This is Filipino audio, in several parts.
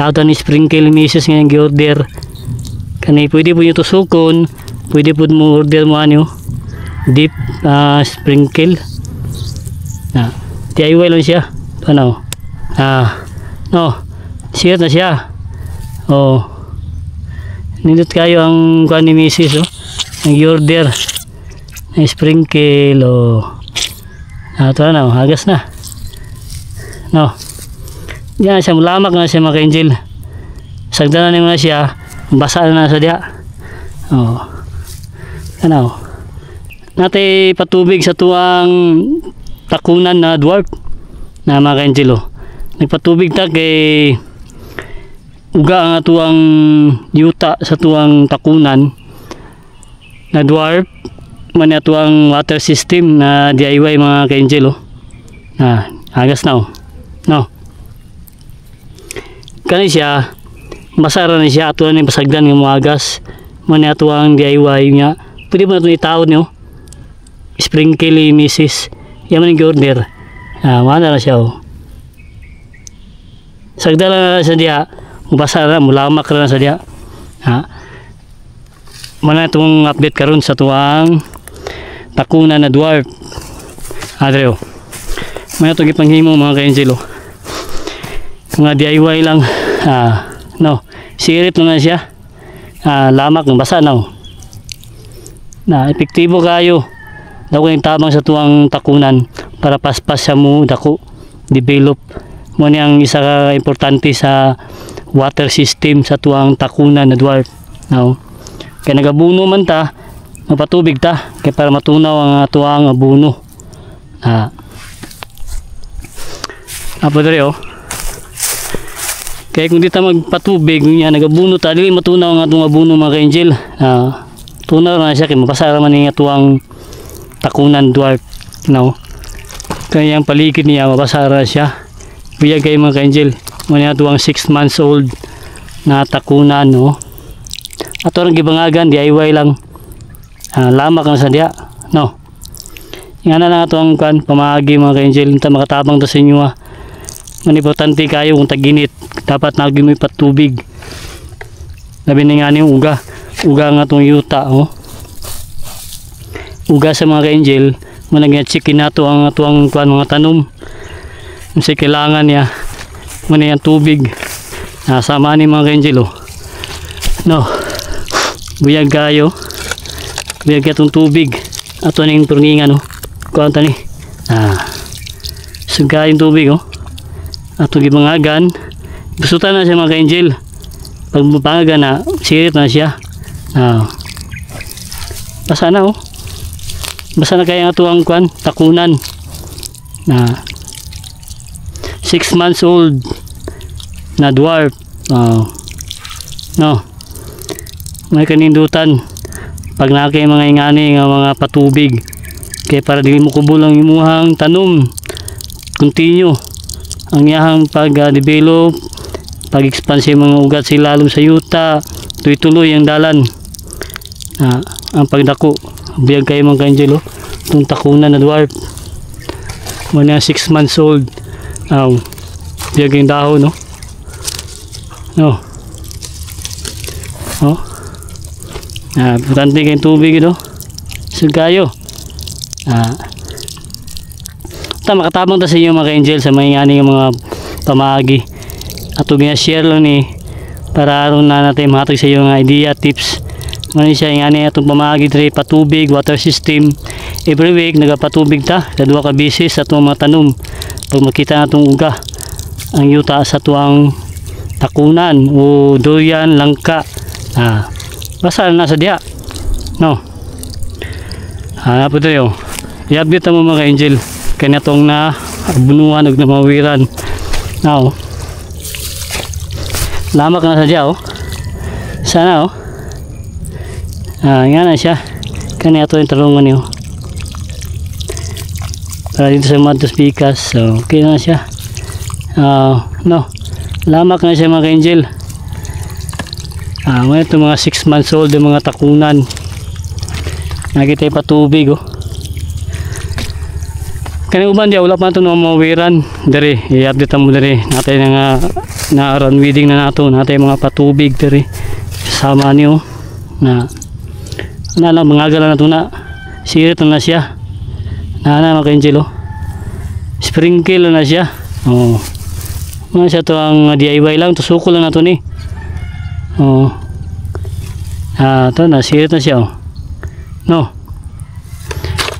Tawag ni sprinkle misis nga yung gi-order. Kani pwede po nyo tusukon, pwede po mo order mo ano, deep sprinkle. DIY lang siya. Ano? No. Share na siya. Oh. Nindot kayo ang kuan ni misis ang gi-order. Ang sprinkle ito na, hagas na. No. Yan siya, mulamak na siya mga ka-angel. Sagdanan na siya, basa na sa diya. Ano? Natay patubig sa tuwang takunan na dwarf na mga ka-angel. Nagpatubig ta kay uga ang tuwang yuta sa tuwang takunan na dwarf man ato ang water system na DIY mga ka-angel. Hagas na no. Kani siya basara na siya ato ni pasagdan nga moagas man ato ang DIY nga. Pwede mo nato itaod no. Sprinkle misis. Yaman yung order. Mana na siya Sagdala na sa diya. Basara mulamak na sa diya. Mana itong update karon sa tuwang takunan na dwarf. Adreo. May ito gipanghimo mga ka-angel. Mga DIY lang. No. Sirit na siya. Lamak ng basa na. Epektibo kayo. Daw kayong tabang sa tuwang takunan para paspas sa mo dako. Develop. Mo ang isa ka importante sa water system sa tuwang takunan na dwarf. No. Kaya nagabuno man ta. Magpatubig ta kaya para matunaw ang tuwang abuno. Apo dere kaya kung di ta magpatubig niya nagabuno ta dili matunaw ang atong abuno mga ka-angel. Tunaw na siya kaya mapasara man nga tuwang takunan dwarf no. Kaya ang paligid niya mapasara siya. Biyag kayo mga ka-angel man tuwang 6 months old na takunan no. Ato rin gibangagan DIY lang. Lamak ang sadya no. Nga na lang ito ang pamagi mga ka-angel. Nita makatabang to sa inyo Manimportante kayo kung taginit. Dapat naging may patubig. Labi na nga yung uga. Uga nga itong yuta uga sa mga ka-angel. Managyan chicken na ito ang atuang mga tanom. Kasi kailangan niya manayang tubig. Sama ni mga ka-angel no. Buyag kayo. Biyag itong tubig ato na yung turningan kuwanta ni suga yung tubig ato gibangagan gustutan na siya mga ka-angel. Pag mapangagan na sirit na siya basa na basa na kaya ato ang takunan 6 months old na dwarf no. May kanindutan pag nakay mga ingani nga mga patubig kaya para di mo kubulang imuhang tanom continue ang iyahang pag-develop pag-expanse mga ugat sa ilalom sa yuta tuloy-tuloy ang dalan ang pagdako biyag kayo mga ka-angel itong takunan na dwarf muna 6 months old biyag yung dahon importante kayong tubig sugayo makatabang ta sa inyo mga ka-angel sa mga mga pamagi ato gina-share lang ni para aron na natin mahatag sa iyo nga idea tips man siya ingani atong pamagi diri patubig water system every week nagapatubig ta sa 2 ka beses sa atong mga tanom pag makita natong uga ang yuta sa tuang takunan o durian langka basa na sa diya no. Po tayo i-update mo mga ka-angel kaya itong na abunuan o na mawiran lamak na sa diya sana nga na siya kaya ito yung tarungan niyo para dito sa Matos Picas okay na siya no. Lamak na siya mga ka-angel ngayon ito mga 6 months old yung mga takunan nakita yung patubig kanang uban diya wala pa ito na mawiran dari i-update mo dari natin nga na run weeding na nato natay mga patubig diri sama niyo na lang mga gala na to na sirit na siya na mga ka-angel sprinkle na siya mga siya to ang DIY lang tusuko lang na to ni ito na sirit na siya no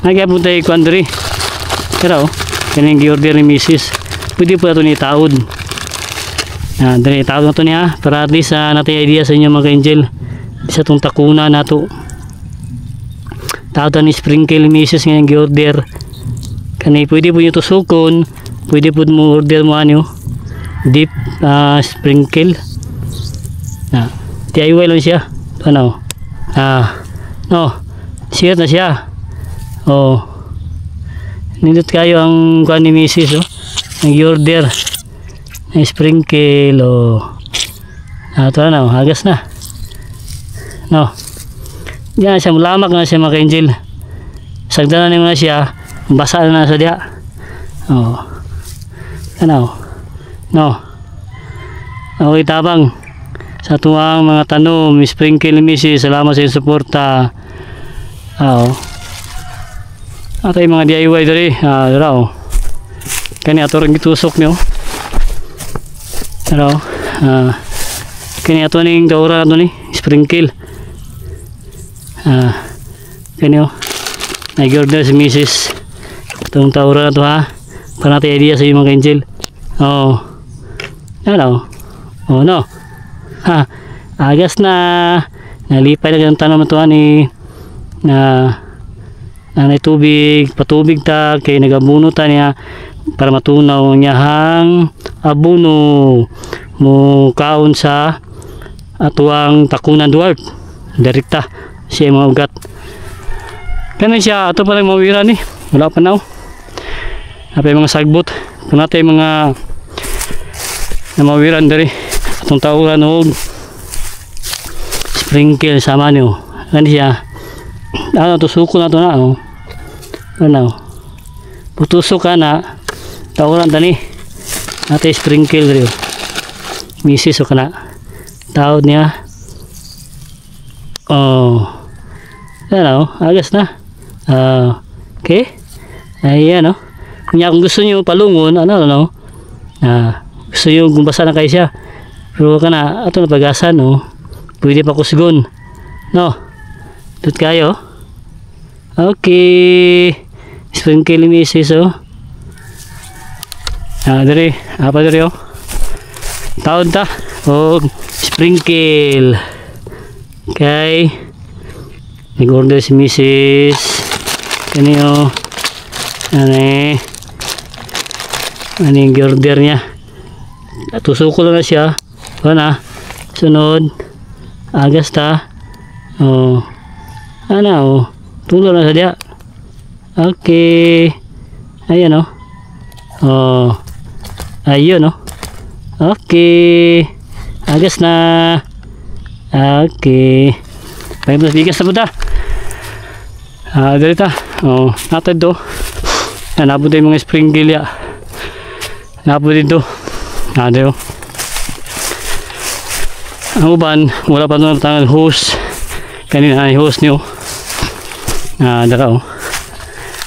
nagyapon tayo kuan diri pero kaning gi-order ni Mrs. pwede po ito ni taod diri taod na to niya para at least natay idea sa inyo mga ka-angel sa itong takuna na to taod ni sprinkle ni Mrs. ngayon gi-order kani pwede po nyo tusukon pwede po mo order mo deep sprinkle DIY lang siya no siya na siya nindot kayo ang kuha ni Mrs. nag-order ng sprinkle ito na hagas na yan siya mulamak na siya mga ka-angel sagdanan na siya basa na sa diya okay tabang sa tuwang mga tanom sprinkle ni Mrs. salamat sa iyong suporta ato yung mga DIY dari kani ato rin gitusok niyo kani ato ning daura ato ni sprinkle kani nag-order si Mrs. itong daura na to para natin idea sa iyo mga ka-angel agas na nalipay na ganun tanong na to ni nanay tubig patubig ta kay nagabuno ta niya para matunaw niya hang abuno mo kaon sa atuang takunan dwarf direkta siya mga ugat kanan siya ato pa lang mawira ni wala pa na napay mga sagbot kung natin mga na mawiran dari atong tauran og sprinkle sama niyo kani siya tusuko na to na putusok ka na tauran tani natin sprinkle rin Mrs. ka na taod niya agas na okay ayan kung gusto nyo palungon gusto nyo gumbasa na kayo siya pero ka na ito na pagasan pwede pa kusgon tut kayo okay sprinkle ni Mrs. dari apa dari taon ta sprinkle okay nag-order si Mrs. kani ano yung order niya tusuko lang na siya sunod agas ta tulo na sa diya okay ayan ayun okay agas na okay pagkas bigas na po ta dali ta natad do nabod yung mga sprinkle ya nabod din do nadayo ang uban wala pa doon tangan hose kanina ay hose niyo dara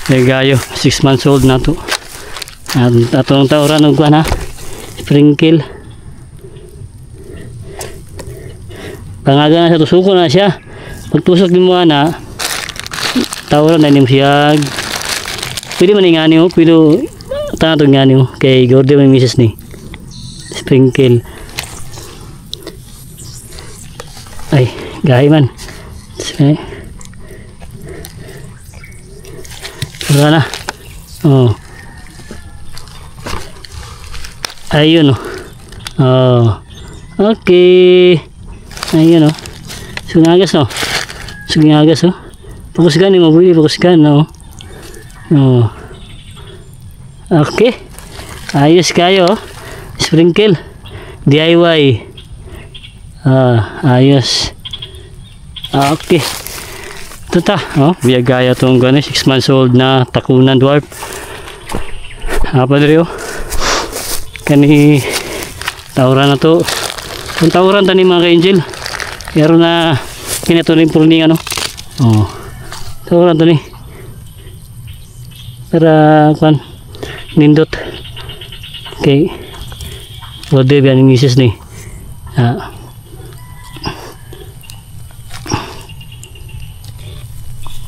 gayo 6 months old na to atong tauran og na sprinkle pangaga na sa tusuko na siya pagtusok din mo tauran na nim siyag pwede man ingani pwede tangan to ingani kay gorde may Mrs. ni sprinkle ay gahi man wala na ayun okay ayun sungagas sungagas pakusgan mo pwede pakusgan okay ayos kayo sprinkle DIY ayos okay ito ta biyagaya itong 6 months old na takunan dwarf apa dari kani tawuran na to. Kung tawuran tani mga ka-angel. Meron na kinatuloy purning ano. Oh. Tawuran to ni. Para kan nindot. Okay. Wode biyan ni misis ni.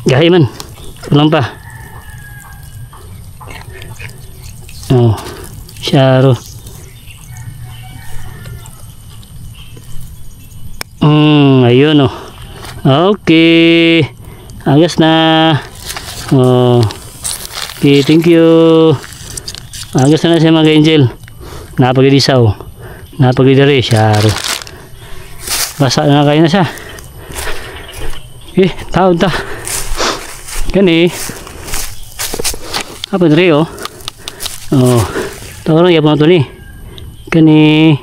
Gahi man. Kulang pa. Oh. Syaro. Ayun oh. Okay. Agas na. Oh. Okay, thank you. Agas na siya mga angel. Napagilisaw. Napagilidari. Syaro. Basa na kayo na siya. Taon ta. Gani. Apa diri oh. Oh. Taon ya mga to ni. Gani.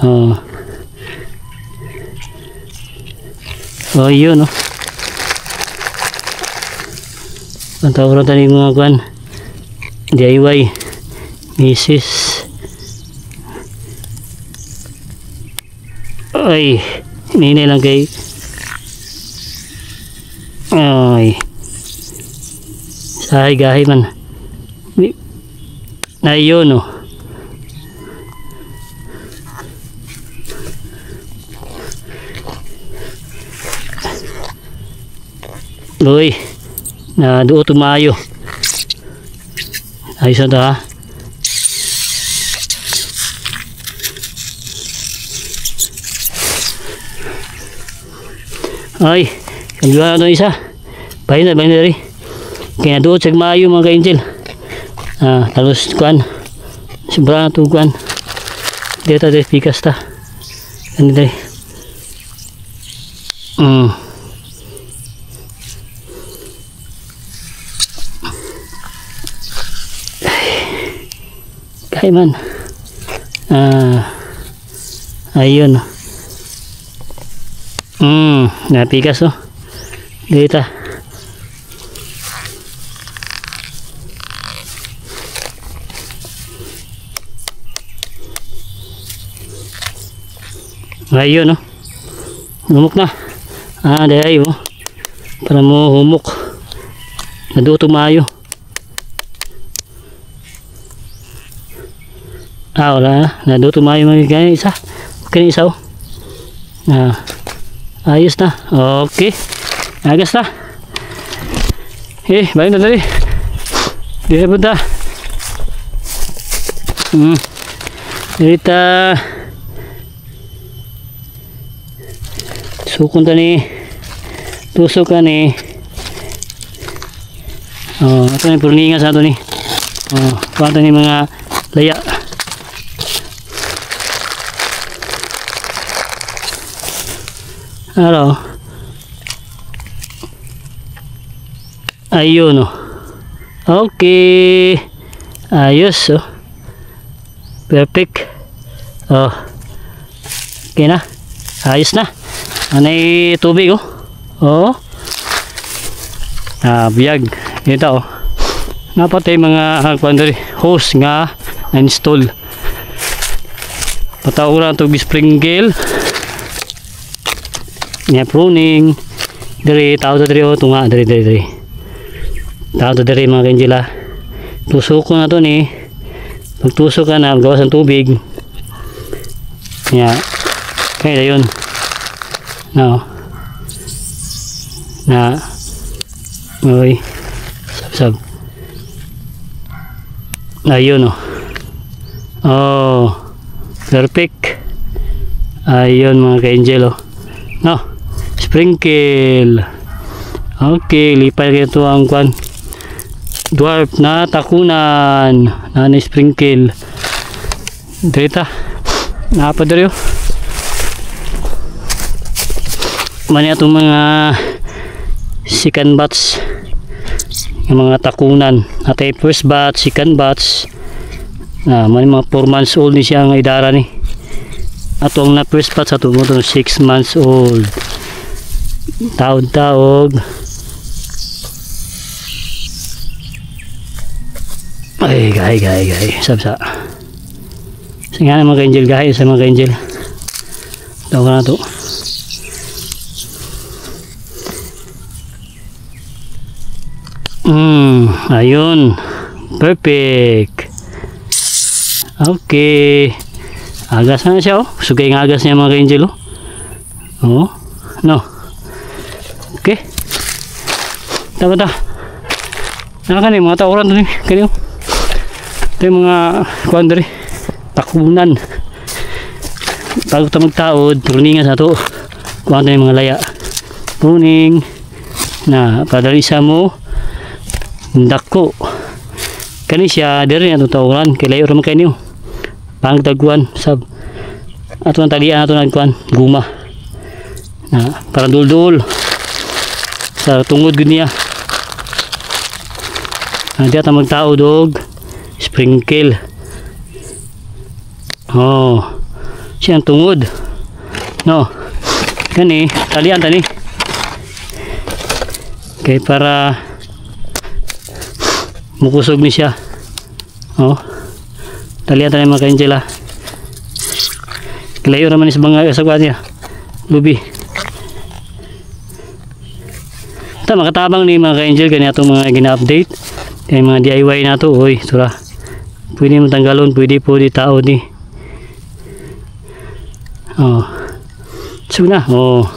Oh. Oh, yun no. Ang tawaran tani mga kuan. DIY. Mrs. Ay, hinihintay lang kay ay sahay gahi man na yun no. Uy, na doon tumayo ayos na ito ha. Ay, kaliwa na isa. Bahin na dari. Kaya doon sa maayo mga ka-angel. Tapos kuan. Sobra na ito kuan. Dito tayo pikas ta. Ano tayo. Kaya man. Ayun. Napikas oh. Dito. Ayun oh. Humok na. Dahil oh. Para mo humok. Naduto maayo. Wala na. Naduto maayo mga isa. Kaya isa oh. Ayos na. Okay. Agas na. Balik na dali. Dito punta. Dito. Sukon ta ni. Tusok ka ni. Ito na yung purninga sa ito ni. Pata ni mga laya. Hello. Ayun oh. Okay. Ayos oh. Perfect. Okay na. Ayos na. Anay tubig oh. Biyag. Ito oh. Napatay mga hose nga install. Patawuran ito bispringle. Nya pruning dari tao to dari tunga dari tao to dari mga kanjila. Tusok ko na to ni. Pagtusok ka na gawas ng tubig nya kaya yun na oy sab ayun perfect. Ayun mga ka-angel sprinkle. Okay, lipat ito ang kwan dwarf na takunan na sprinkle. Dito napadari mani atong mga second batch ng mga takunan atay first batch, second batch mani mga 4 months old ni siya ang idara ni atong na first batch atong 6 months old. Taod ay gay sabsa Sige nga mga ka-angel, gahit sa mga ka-angel. Tawa na to. Ayun. Perfect. Okay. Agas na siya, oh. Sugay ng agas niya mga ka-angel, oh. Oh. No. Okay. Tama ta. Nakakani mga tauran doon, kanyo. Ito yung mga kuwan doon, takunan. Bago ito magtaod, pruningan sa ito. Kuwan doon yung mga laya. Pruning. Na, padalisa mo. Dako. Kani siya, diri na ito tauran. Kailayo raman kayo niyo. Pangdaguan. Sab. Ato ang talian nato nagkuhan. Guma. Na, para dul-dul. Sa tungod gud niya. Di ata magtaod og sprinkle. Oh. Siyang tungod. No. Kani, talian tani. Okay, para mukusog ni siya. Oh. Talian tani mga ka-angel, ah. Kilayo naman is bangga sa kuha niya. Lubi. Ito, makatabang ni mga ka-angel kanya itong mga gina-update. Kaya mga DIY na ito. Uy, sura. Pwede mo tanggalon. Pwede po di tao ni. Oh. So na. Oh.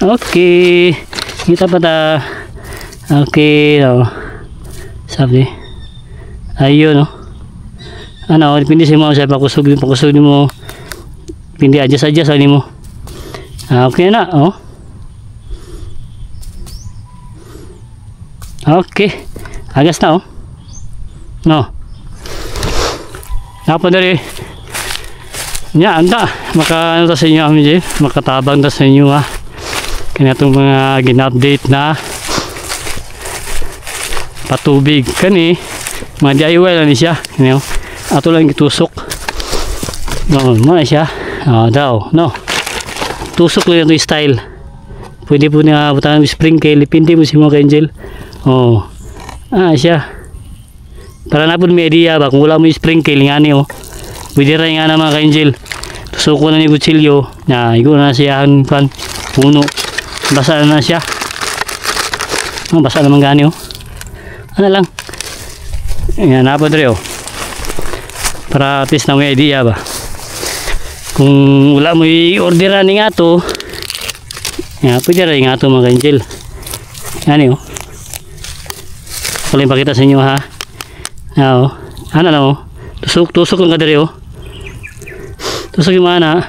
Okay. Kita pa ta. Okay. Oh. Sabi. Ayun, oh. Ano, pindi siya mo. Siya pakusog mo. Pindi adjust sa mo. Okay na. Oh. Okay. Agas na, oh. No. Napa dari. Nya, anda. Maka ano ta sa inyo, aming makatabang ta sa inyo, ha. Kaya itong mga gina-update na patubig. Kani, mga DIY lang ni siya. You know? Ato lang itusok. No, mana siya. Oh, daw. No. Tusok lang yung style. Pwede po niya butangan ng sprinkle. Pindi mo si mga ka-angel. Oh. Siya. Para na po may idea ba kung wala mo yung sprinkle nga niyo. Pwede rin nga na mga ka-angel. Tusok ko na ni kutsilyo. Na, igo na siya ang puno. Basa na siya. Oh, basa naman gani, oh. Ano lang. Ayan, napod rin, oh. Para at least na may idea ba. Kung wala mo i-orderan nga to. Ayan, pwede rin nga to mga ka-angel. Yan, oh. Paling pakita sa inyo, ha. Oh. Ano lang, oh. Tusok lang ka diri, oh. Tusok yung mana.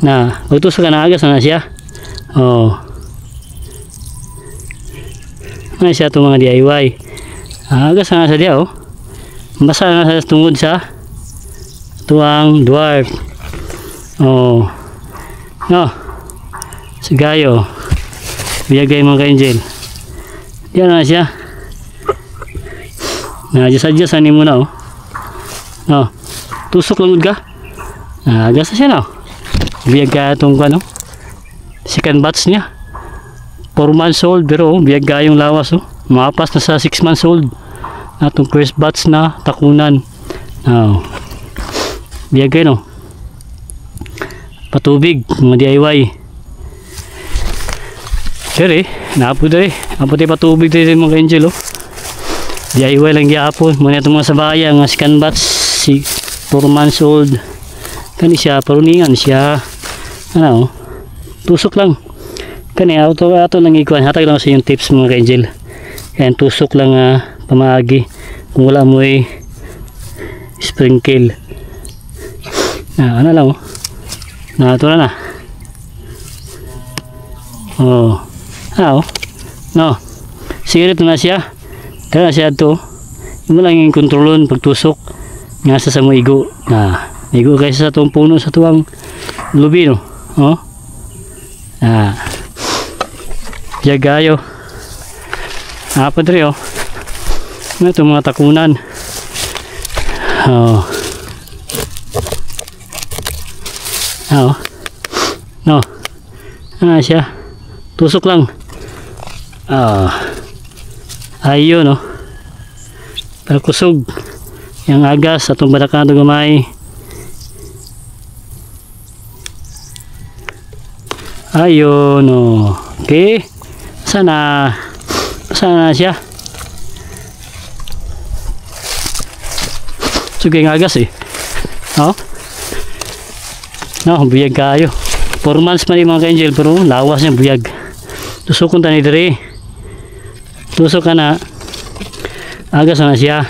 Na, pag tusok ka na agas na siya. Oh. Ano siya itong mga DIY. Agas na sa dia, oh. Basa na sa tungod sa tuwang dwarf. Oh. No. Sigayo. Biyagay mga ka-angel. Diyan na siya. Adjust ani mo na, oh. No. Tusok lang ka. Agas na siya, no. Biyag ka itong ano. Second batch niya. 4 months old pero oh, biyag ka yung lawas, oh. Mapas na sa 6 months old. Atong first batch na takunan. Oh. Biyag ka, no. Patubig, mga DIY. Sure, napo dali. Napo tayo patubig tayo mga ka-angel, oh. DIY lang gyapon. Muna itong mga sabaya nga second batch, 4 months old. Kani siya, paruningan siya. Ano, oh. Tusok lang. Kani, ato lang ikuan. Hatag lang sa yung tips mga ka-angel. Kaya tusok lang pamagi. Kung wala mo sprinkle. Ano lang, oh. Ito na. Oh. Oh. No. Sige na siya. Kaya siya ito. Yung lang yung kontrolon pagtusok. Nga sa mo igo. Igo kaysa sa itong puno sa tuwang lubi, no. Oh. Yagayo. Padre, oh. Ito mga takunan. Oh. Oh. No. Siya. Tusok lang. Ayun, no. Para kusog. Yang agas atong badakado gamay. Ayun, oh. Okay. Sana siya. Sugay nga agas eh. Oh. No, buyag kayo. 4 months man yung mga ka-angel, pero lawas niya buyag. Tusok kong tani diri. Tusok ka na. Agas na siya.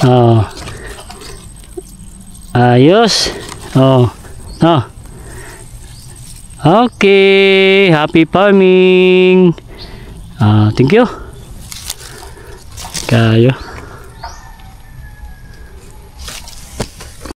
Oh. Ayos. Oh. Oh. Okay. Happy farming. Thank you. Kayo.